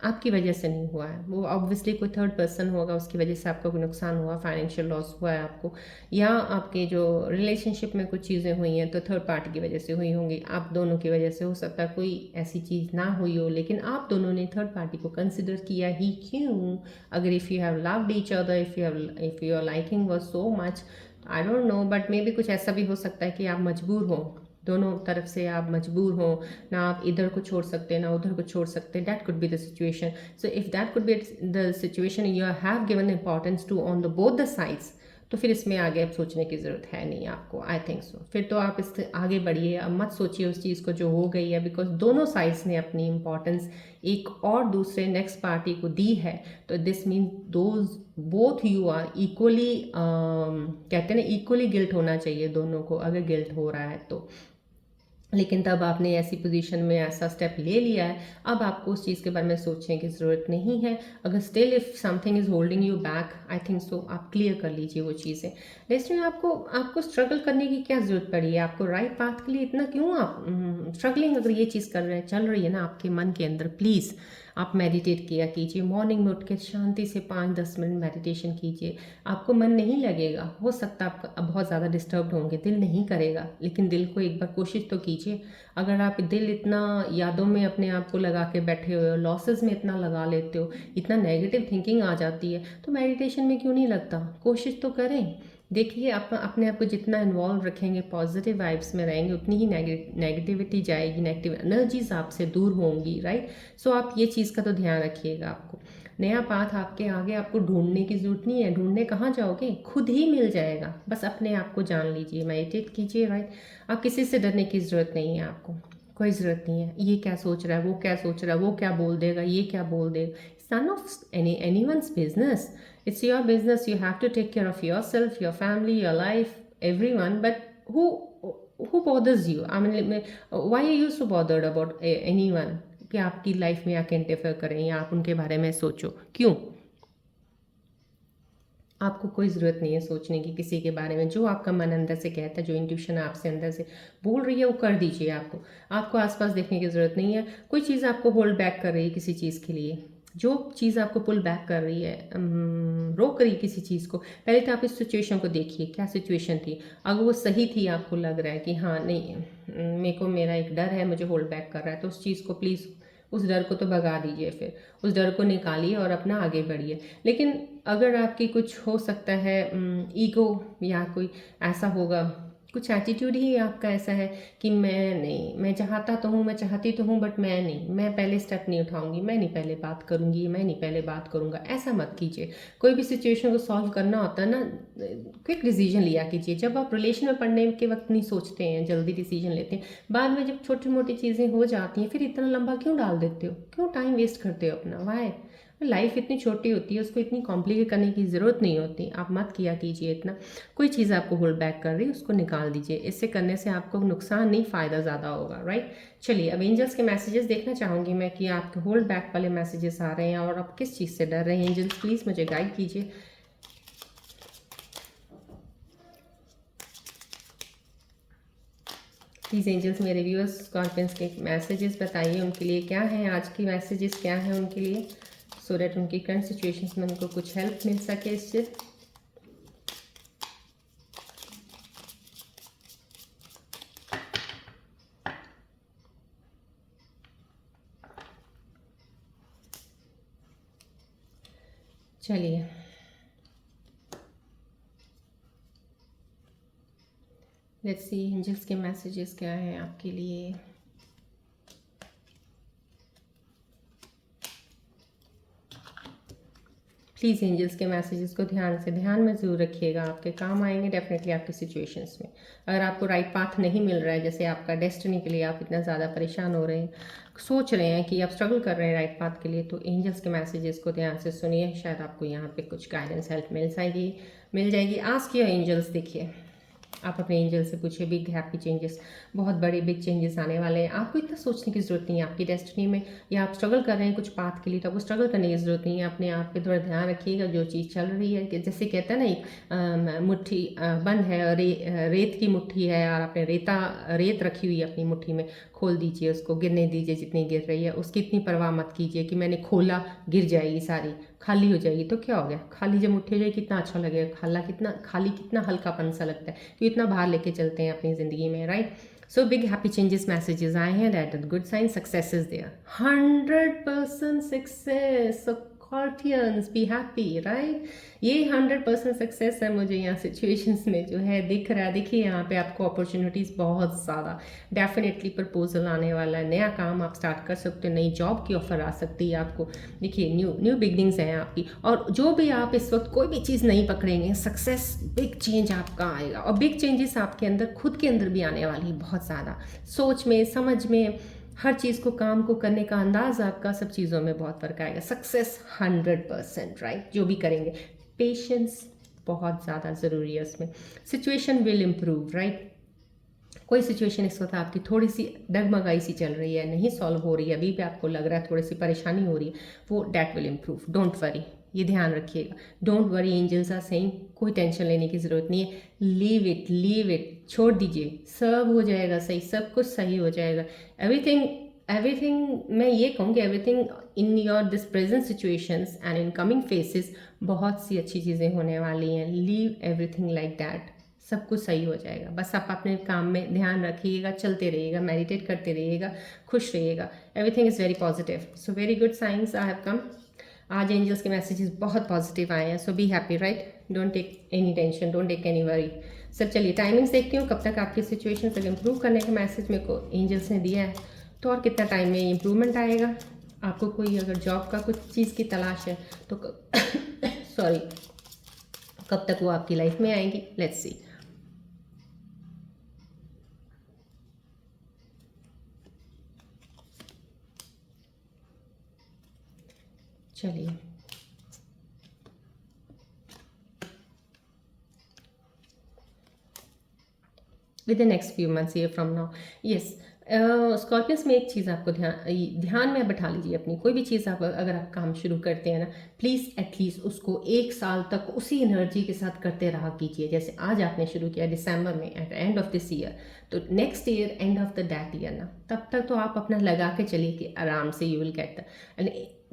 आपकी वजह से नहीं हुआ है, वो ऑब्वियसली कोई थर्ड पर्सन होगा, उसकी वजह से आपका कोई नुकसान हुआ, फाइनेंशियल लॉस हुआ है आपको, या आपके जो रिलेशनशिप में कुछ चीज़ें हुई हैं तो थर्ड पार्टी की वजह से हुई होंगी, आप दोनों की वजह से हो सकता है कोई ऐसी चीज़ ना हुई हो, लेकिन आप दोनों ने थर्ड पार्टी को कंसिडर किया ही क्यों? अगर if you have loved each other, if your liking was so much, I don't know, but may be कुछ ऐसा भी हो सकता है कि आप मजबूर हो, दोनों तरफ से आप मजबूर हो ना, आप इधर को छोड़ सकते ना उधर को छोड़ सकते, that could be the situation. So if that could be the situation, you have given importance to on the both the sides, तो फिर इसमें आगे अब सोचने की ज़रूरत है नहीं आपको, आई थिंक सो। फिर तो आप इससे आगे बढ़िए, अब मत सोचिए उस चीज़ को जो हो गई है, बिकॉज दोनों साइड्स ने अपनी इम्पॉर्टेंस एक और दूसरे नेक्स्ट पार्टी को दी है, तो this mean those both you are equally, कहते हैं ना, इक्वली गिल्ट होना चाहिए दोनों को, अगर गिल्ट हो रहा है तो। लेकिन तब आपने ऐसी पोजीशन में ऐसा स्टेप ले लिया है, अब आपको उस चीज़ के बारे में सोचने की ज़रूरत नहीं है। अगर still if something is holding you back, I think सो आप क्लियर कर लीजिए वो चीज़ें। लेकिन आपको स्ट्रगल करने की क्या ज़रूरत पड़ी है? आपको राइट पाथ के लिए इतना क्यों आप स्ट्रगलिंग, अगर ये चीज़ कर रहे हैं, चल रही है ना आपके मन के अंदर, प्लीज़ आप मेडिटेट किया कीजिए, मॉर्निंग में उठ के शांति से 5-10 मिनट मेडिटेशन कीजिए। आपको मन नहीं लगेगा, हो सकता है आप बहुत ज़्यादा डिस्टर्ब होंगे, दिल नहीं करेगा, लेकिन दिल को एक बार कोशिश तो कीजिए। अगर आप दिल इतना यादों में अपने आप को लगा के बैठे हुए हो, लॉसेस में इतना लगा लेते हो, इतना नेगेटिव थिंकिंग आ जाती है, तो मेडिटेशन में क्यों नहीं लगता? कोशिश तो करें। देखिए, आप अपने आप को जितना इन्वॉल्व रखेंगे, पॉजिटिव वाइब्स में रहेंगे, उतनी ही नेगेटिविटी जाएगी, नेगेटिव एनर्जीज आपसे दूर होंगी, राइट? सो आप ये चीज़ का तो ध्यान रखिएगा। आपको नया पाथ आपके आगे, आपको ढूंढने की ज़रूरत नहीं है। ढूंढने कहाँ जाओगे? खुद ही मिल जाएगा, बस अपने आप को जान लीजिए, मेडिटेट कीजिए, राइट? आप किसी से डरने की ज़रूरत नहीं है, आपको कोई ज़रूरत नहीं है। ये क्या सोच रहा है, वो क्या सोच रहा है, वो क्या बोल देगा, ये क्या बोल देगा, it's none of anyone's business. It's your business. You have to take care of yourself, your family, your life, everyone. But who bothers you? I mean, why are you so bothered about anyone कि आपकी life में आके interfere करें या आप उनके बारे में सोचो? क्यों? आपको कोई ज़रूरत नहीं है सोचने की किसी के बारे में। जो आपका मन अंदर से कहता है, जो इंट्यूशन आपसे अंदर से बोल रही है, वो कर दीजिए। आपको आसपास देखने की ज़रूरत नहीं है। कोई चीज़ आपको होल्ड बैक कर रही है किसी चीज़ के लिए, जो चीज़ आपको पुल बैक कर रही है, रोक रही है किसी चीज़ को, पहले तो आप इस सिचुएशन को देखिए, क्या सिचुएशन थी। अगर वो सही थी, आपको लग रहा है कि हाँ नहीं, मेरे को मेरा एक डर है, मुझे होल्ड बैक कर रहा है, तो उस चीज़ को प्लीज़, उस डर को तो भगा दीजिए, फिर उस डर को निकालिए और अपना आगे बढ़िए। लेकिन अगर आपकी कुछ हो सकता है ईगो या कोई ऐसा होगा, कुछ एटीट्यूड ही आपका ऐसा है कि मैं नहीं, मैं चाहता तो हूँ, मैं चाहती तो हूँ, बट मैं नहीं, मैं पहले स्टेप नहीं उठाऊंगी, मैं नहीं पहले बात करूंगी, मैं नहीं पहले बात करूंगा। ऐसा मत कीजिए। कोई भी सिचुएशन को सॉल्व करना होता है ना, क्विक डिसीजन लिया कीजिए। जब आप रिलेशन में पढ़ने के वक्त नहीं सोचते हैं, जल्दी डिसीजन लेते हैं, बाद में जब छोटी मोटी चीज़ें हो जाती हैं, फिर इतना लंबा क्यों डाल देते हो? क्यों टाइम वेस्ट करते हो अपना? वाई? लाइफ इतनी छोटी होती है, उसको इतनी कॉम्प्लिकेट करने की ज़रूरत नहीं होती। आप मत किया कीजिए इतना। कोई चीज़ आपको होल्ड बैक कर रही है, उसको निकाल दीजिए। इससे करने से आपको नुकसान नहीं, फ़ायदा ज़्यादा होगा, राइट? चलिए, अब एंजल्स के मैसेजेस देखना चाहूँगी मैं कि आपके होल्ड बैक वाले मैसेजेस आ रहे हैं और आप किस चीज़ से डर रहे हैं। एंजल्स प्लीज़ मुझे गाइड कीजिए। प्लीज़ एंजल्स, मेरे व्यूअर्स स्कॉर्पियंस के मैसेजेस बताइए, उनके लिए क्या हैं आज की मैसेजेस, क्या हैं उनके लिए, सो डैट उनकी करंट सिचुएशंस में उनको कुछ हेल्प मिल सके इससे। चलिए लेट्स सी एंजल्स के मैसेजेस क्या हैं आपके लिए। प्लीज़ एंजल्स के मैसेजेस को ध्यान में ज़रूर रखिएगा, आपके काम आएंगे डेफिनेटली आपकी सिचुएशंस में। अगर आपको राइट पाथ नहीं मिल रहा है, जैसे आपका डेस्टिनी के लिए आप इतना ज़्यादा परेशान हो रहे हैं, सोच रहे हैं कि आप स्ट्रगल कर रहे हैं राइट पाथ के लिए, तो एंजल्स के मैसेजेस को ध्यान से सुनिए, शायद आपको यहाँ पे कुछ गाइडेंस हेल्प मिल जाएगी। आस्क योर एंजल्स, देखिए आप अपने एंजल से पूछिए बिग हैप्पी चेंजेस, बहुत बड़े बिग चेंजेस आने वाले हैं। आपको इतना सोचने की ज़रूरत नहीं है आपकी डेस्टिनी में, या आप स्ट्रगल कर रहे हैं कुछ पाथ के लिए, तो आपको स्ट्रगल करने की ज़रूरत नहीं है। अपने आप पे थोड़ा ध्यान रखिएगा, जो चीज़ चल रही है कि जैसे कहते हैं ना, एक मुट्ठी बंद है और रेत की मुट्ठी है, और आपने रेत रखी हुई है अपनी मुट्ठी में, खोल दीजिए उसको, गिरने दीजिए जितनी गिर रही है, उसकी इतनी परवाह मत कीजिए कि मैंने खोला गिर जाएगी सारी, खाली हो जाएगी। तो क्या हो गया, खाली जब मुट्ठी हो जाएगी कितना अच्छा लगेगा, खाली कितना हल्कापन सा लगता है, क्योंकि इतना बाहर लेके चलते हैं अपनी ज़िंदगी में, right. So big happy changes messages आए हैं, that is good sign, success is there, 100% success. Scorpions be happy, right. ये 100% सक्सेस है मुझे यहाँ सिचुएशंस में जो है दिख रहा है। देखिए यहाँ पे आपको अपॉर्चुनिटीज़ बहुत ज़्यादा, डेफिनेटली प्रपोजल आने वाला है, नया काम आप स्टार्ट कर सकते हो, नई जॉब की ऑफर आ सकती है आपको। देखिए न्यू बिगनिंग्स हैं आपकी, और जो भी आप इस वक्त कोई भी चीज़ नहीं पकड़ेंगे, सक्सेस बिग चेंज आपका आएगा, और बिग चेंजेस आपके अंदर खुद के अंदर भी आने वाली है बहुत ज़्यादा, सोच में, समझ में, हर चीज़ को, काम को करने का अंदाज आपका, सब चीज़ों में बहुत फ़र्क आएगा। Success 100%, right. जो भी करेंगे, पेशेंस बहुत ज़्यादा ज़रूरी है उसमें। Situation will improve, right. कोई सिचुएशन इस वक्त आपकी थोड़ी सी डगमगाई सी चल रही है, नहीं सॉल्व हो रही है, अभी भी आपको लग रहा है थोड़ी सी परेशानी हो रही है, वो that will improve, don't worry, ये ध्यान रखिएगा। Don't worry, angels are saying, कोई टेंशन लेने की ज़रूरत नहीं है, लीव इट, छोड़ दीजिए, सब हो जाएगा सही, सब कुछ सही हो जाएगा। एवरीथिंग मैं ये कहूँगी, everything in your this present situations and in coming faces, बहुत सी अच्छी चीज़ें होने वाली हैं। लीव एवरीथिंग लाइक दैट, सब कुछ सही हो जाएगा। बस आप अपने काम में ध्यान रखिएगा, चलते रहिएगा, मेडिटेट करते रहिएगा, खुश रहिएगा। Everything is very positive, so very good signs I have come. आज एंजल्स के मैसेजेस बहुत पॉजिटिव आए हैं, so be happy, right. Don't take any tension, don't take any worry. Sir चलिए टाइमिंग्स देखती हूँ, कब तक आपकी सिचुएशन तक इम्प्रूव करने का मैसेज मेरे को एंजल्स ने दिया है, तो और कितना टाइम में इम्प्रूवमेंट आएगा। आपको कोई अगर जॉब का कुछ चीज़ की तलाश है तो सॉरी, कब तक वो आपकी लाइफ में आएंगी, लेट्स सी। चलिए with the next few months, year from now, yes. Scorpions में एक चीज़ आपको ध्यान में बैठा लीजिए अपनी, कोई भी चीज़ आप अगर आप काम शुरू करते हैं ना, प्लीज़ एटलीस्ट उसको 1 साल तक उसी एनर्जी के साथ करते रहा कीजिए। जैसे आज आपने शुरू किया दिसंबर में, at the end of this year, तो next year, end of the that year ना, तब तक तो आप अपना लगा के चलिए कि आराम से you will get the, and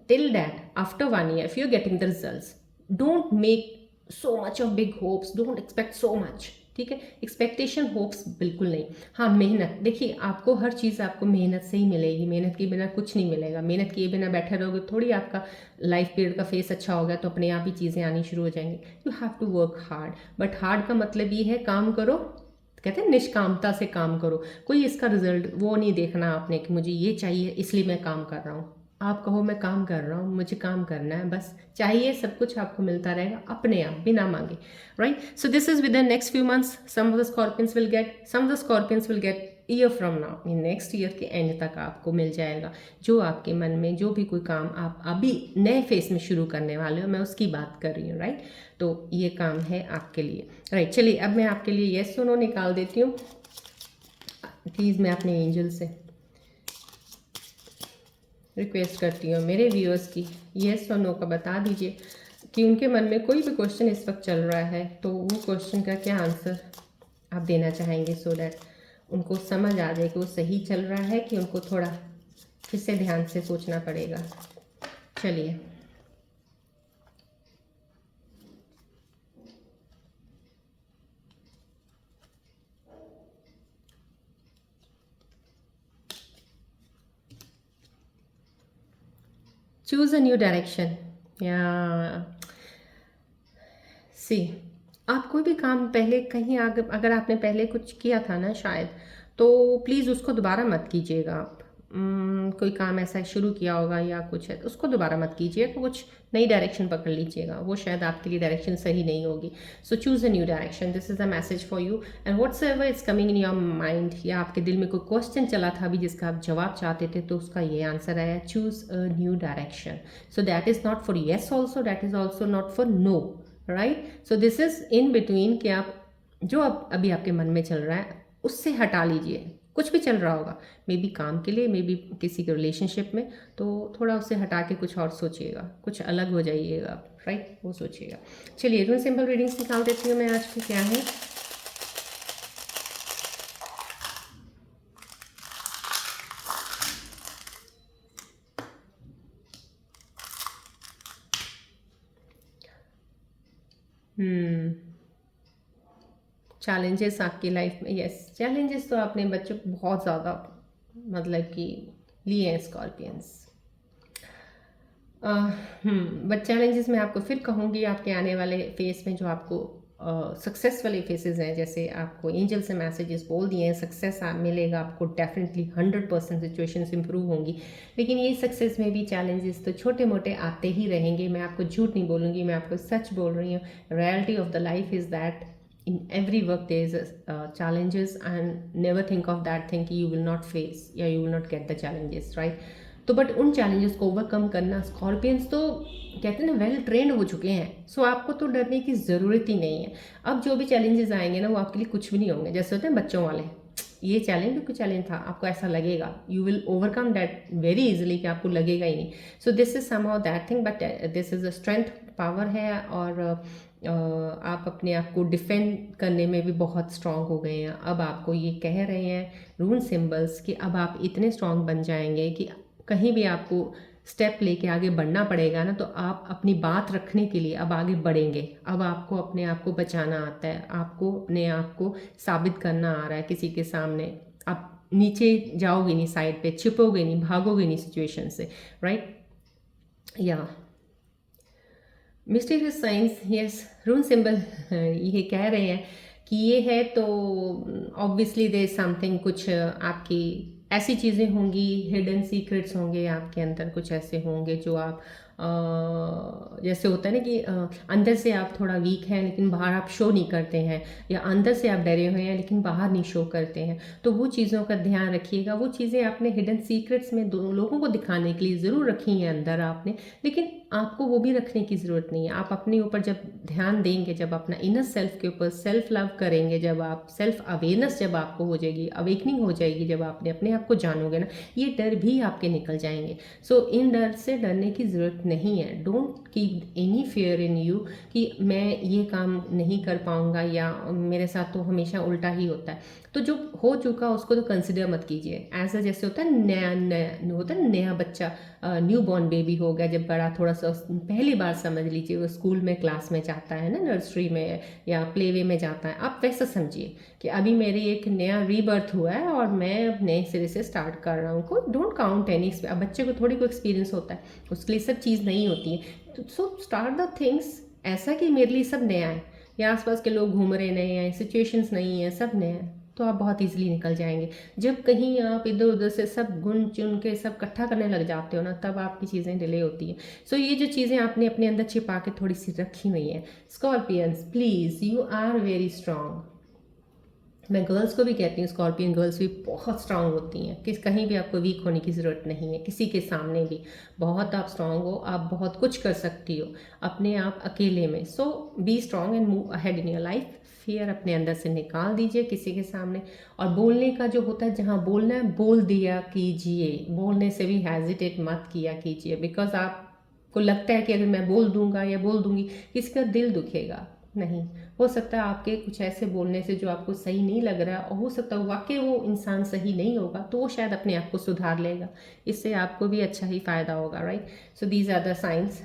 till that after 1 year if you're getting the results, don't make so much of big hopes, don't expect so much, ठीक है। एक्सपेक्टेशन होप्स बिल्कुल नहीं। हाँ, मेहनत, देखिए आपको हर चीज़ आपको मेहनत से ही मिलेगी, मेहनत के बिना कुछ नहीं मिलेगा। मेहनत किए बिना बैठे रहोगे थोड़ी आपका लाइफ पीरियड का फेस अच्छा हो गया तो अपने आप ही चीज़ें आनी शुरू हो जाएंगी। You have to work hard, but hard का मतलब ये है काम करो, कहते हैं निष्कामता से काम करो। कोई इसका रिजल्ट वो नहीं देखना आपने कि मुझे ये चाहिए इसलिए मैं काम कर रहा हूँ। आप कहो मैं काम कर रहा हूँ, मुझे काम करना है, बस चाहिए, सब कुछ आपको मिलता रहेगा अपने आप बिना मांगे, right. So this is with the next few months, some of the scorpions will get, some of the scorpions will get year from now, in next year के एंड तक आपको मिल जाएगा जो आपके मन में, जो भी कोई काम आप अभी नए फेस में शुरू करने वाले हो, मैं उसकी बात कर रही हूँ, राइट। तो ये काम है आपके लिए, राइट। चलिए अब मैं आपके लिए येस और नो निकाल देती हूँ। प्लीज़ मैं अपने एंजल से रिक्वेस्ट करती हूँ मेरे व्यूअर्स की, येस और नो का बता दीजिए कि उनके मन में कोई भी क्वेश्चन इस वक्त चल रहा है तो वो क्वेश्चन का क्या आंसर आप देना चाहेंगे, सो डैट उनको समझ आ जाए कि वो सही चल रहा है कि उनको थोड़ा फिर से ध्यान से सोचना पड़ेगा। चलिए choose a new direction, या सी, आप कोई भी काम पहले कहीं अगर आपने पहले कुछ किया था ना शायद, तो प्लीज़ उसको दोबारा मत कीजिएगा आप। कोई काम ऐसा शुरू किया होगा या कुछ है तो उसको दोबारा मत कीजिएगा, कुछ नई डायरेक्शन पकड़ लीजिएगा, वो शायद आपके लिए डायरेक्शन सही नहीं होगी। सो choose a new direction, this is a message for you and what's ever is coming in your mind, या आपके दिल में कोई क्वेश्चन चला था अभी जिसका आप जवाब चाहते थे, तो उसका ये आंसर आया, choose a new direction. So that is not for yes also, that is also not for no, right. So this is in between कि आप जो अब अभी आपके मन में चल रहा है उससे हटा लीजिए। कुछ भी चल रहा होगा, मे बी काम के लिए, मे बी किसी के रिलेशनशिप में, तो थोड़ा उससे हटा के कुछ और सोचिएगा, कुछ अलग हो जाइएगा, राइट, वो सोचिएगा। चलिए रूल सिंपल रीडिंग्स निकाल देती हूँ मैं आज की क्या है। चैलेंजेस आपकी लाइफ में, यस, चैलेंजेस तो आपने बच्चों को बहुत ज़्यादा मतलब कि लिए हैं स्कॉर्पियंस। बट चैलेंजेस मैं आपको फिर कहूँगी आपके आने वाले फेस में, जो आपको सक्सेस वाले फेसेस हैं, जैसे आपको एंजल से मैसेजेस बोल दिए हैं, सक्सेस मिलेगा आपको डेफिनेटली, 100% सिचुएशंस इंप्रूव होंगी। लेकिन ये सक्सेस में भी चैलेंजेस तो छोटे मोटे आते ही रहेंगे, मैं आपको झूठ नहीं बोलूँगी, मैं आपको सच बोल रही हूँ। Reality of the life is that in every work there is challenges, and never think of that thing कि you will not face या you will not get the challenges, right। तो बट उन चैलेंजेस को overcome करना, Scorpions तो कहते हैं ना वेल ट्रेंड हो चुके हैं, सो आपको तो डरने की ज़रूरत ही नहीं है। अब जो भी चैलेंजेस आएंगे ना वो आपके लिए कुछ भी नहीं होंगे, जैसे होते हैं बच्चों वाले, ये चैलेंज भी कुछ चैलेंज था, आपको ऐसा लगेगा, you will overcome that very easily कि आपको लगेगा ही नहीं। सो this is somehow that thing, but this is a strength, power है, और आप अपने आप को डिफेंड करने में भी बहुत स्ट्रांग हो गए हैं। अब आपको ये कह रहे हैं रून सिंबल्स कि अब आप इतने स्ट्रांग बन जाएंगे कि कहीं भी आपको स्टेप लेके आगे बढ़ना पड़ेगा ना, तो आप अपनी बात रखने के लिए अब आगे बढ़ेंगे। अब आपको अपने आप को बचाना आता है, आपको अपने आप को साबित करना आ रहा है किसी के सामने। आप नीचे जाओगे नहीं, साइड पे छिपोगे नहीं, भागोगे नहीं सिचुएशन से, राइट। या मिस्टीरियस साइंस, यस, रून सिंबल ये कह रहे हैं कि ये है, तो ऑब्वियसली देयर समथिंग, कुछ आपकी ऐसी चीज़ें होंगी, हिडन सीक्रेट्स होंगे आपके अंदर, कुछ ऐसे होंगे जो आप जैसे होता है ना कि अंदर से आप थोड़ा वीक हैं लेकिन बाहर आप शो नहीं करते हैं, या अंदर से आप डरे हुए हैं लेकिन बाहर नहीं शो करते हैं, तो वो चीज़ों का ध्यान रखिएगा। वो चीज़ें आपने हिडन सीक्रेट्स में दो लोगों को दिखाने के लिए ज़रूर रखी हैं अंदर आपने, लेकिन आपको वो भी रखने की ज़रूरत नहीं है। आप अपने ऊपर जब ध्यान देंगे, जब अपना इनर सेल्फ के ऊपर सेल्फ लव करेंगे, जब आप सेल्फ अवेयरनेस जब आपको हो जाएगी, अवेकनिंग हो जाएगी, जब आपने अपने आप को जानोगे ना, ये डर भी आपके निकल जाएंगे। सो इन डर से डरने की ज़रूरत नहीं है। Don't keep any fear in you कि मैं ये काम नहीं कर पाऊँगा या मेरे साथ तो हमेशा उल्टा ही होता है। तो जो हो चुका उसको तो कंसिडर मत कीजिए एज अ, जैसे होता है नया नया होता है नया बच्चा, न्यू बॉर्न बेबी हो गया, जब बड़ा थोड़ा सा पहली बार समझ लीजिए वो स्कूल में क्लास में जाता है ना, नर्सरी में या प्ले वे में जाता है, आप वैसा समझिए कि अभी मेरी एक नया रीबर्थ हुआ है और मैं अब नए सिरे से स्टार्ट कर रहा हूँ। को डोंट काउंट एनी, अब बच्चे को थोड़ी को एक्सपीरियंस होता है, उसके लिए सब चीज़ नहीं होती है। सो स्टार्ट द थिंग्स ऐसा कि मेरे लिए सब नया है, या आसपास के लोग घूम रहे नए हैं, सिचुएशंस नहीं है, सब नया है, तो आप बहुत इजीली निकल जाएंगे। जब कहीं आप इधर उधर से सब गुण चुन के सब इकट्ठा करने लग जाते हो ना, तब आपकी चीज़ें डिले होती हैं। सो ये जो चीज़ें आपने अपने अंदर छिपा के थोड़ी सी रखी हुई हैं, scorpions please, you are very strong. मैं गर्ल्स को भी कहती हूँ, स्कॉर्पियन गर्ल्स भी बहुत स्ट्रांग होती हैं, कि कहीं भी आपको वीक होने की ज़रूरत नहीं है, किसी के सामने भी बहुत आप स्ट्रांग हो, आप बहुत कुछ कर सकती हो अपने आप अकेले में। So be strong and move ahead in your life. Fear अपने अंदर से निकाल दीजिए किसी के सामने, और बोलने का जो होता है, जहाँ बोलना है बोल दिया कीजिए, बोलने से भी हेजिटेट मत किया कीजिए, बिकॉज आपको लगता है कि अगर मैं बोल दूंगा या बोल दूंगी किसी का दिल दुखेगा, नहीं। हो सकता है आपके कुछ ऐसे बोलने से जो आपको सही नहीं लग रहा है, और हो सकता है वाकई वो इंसान सही नहीं होगा, तो वो शायद अपने आप को सुधार लेगा, इससे आपको भी अच्छा ही फ़ायदा होगा, right. So these are the signs,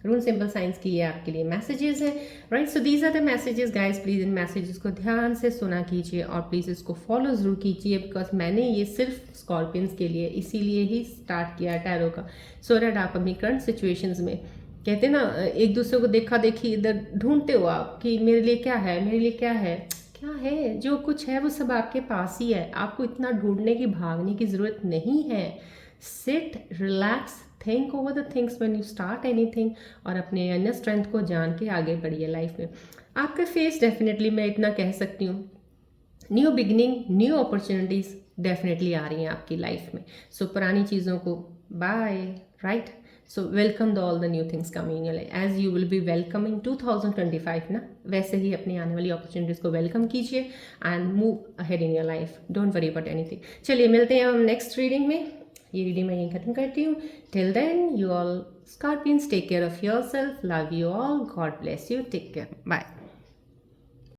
rune simple signs की ये आपके लिए मैसेजेस हैं, right. So these are the messages guys, please इन मैसेजेस को ध्यान से सुना कीजिए और प्लीज़ इसको फॉलो ज़रूर कीजिए, बिकॉज मैंने ये सिर्फ स्कॉर्पियंस के लिए इसीलिए ही स्टार्ट किया टैरो का, सो दैट आप अपनी करंट सिचुएशंस में कहते हैं ना, एक दूसरे को देखा देखी इधर ढूंढते हो आप कि मेरे लिए क्या है, मेरे लिए क्या है। क्या है, जो कुछ है वो सब आपके पास ही है, आपको इतना ढूंढने की भागने की ज़रूरत नहीं है। Sit, relax, think over the things when you start anything, और अपने अन्य स्ट्रेंथ को जान के आगे बढ़िए लाइफ में। आपका फेस डेफिनेटली मैं इतना कह सकती हूँ, new beginning, new opportunities definitely आ रही हैं आपकी लाइफ में। सो पुरानी चीज़ों को bye, right. So welcome the all the new things coming in your life, as you will be welcoming 2025 ना, वैसे ही अपनी आने वाली अपॉर्चुनिटीज़ को वेलकम कीजिए and move ahead in your life. Don't worry about anything. चलिए मिलते हैं हम नेक्स्ट रीडिंग में। ये रीडिंग मैं यहीं खत्म करती हूँ। Till then you all scorpions, take care of yourself, love you all, God bless you, take care, bye.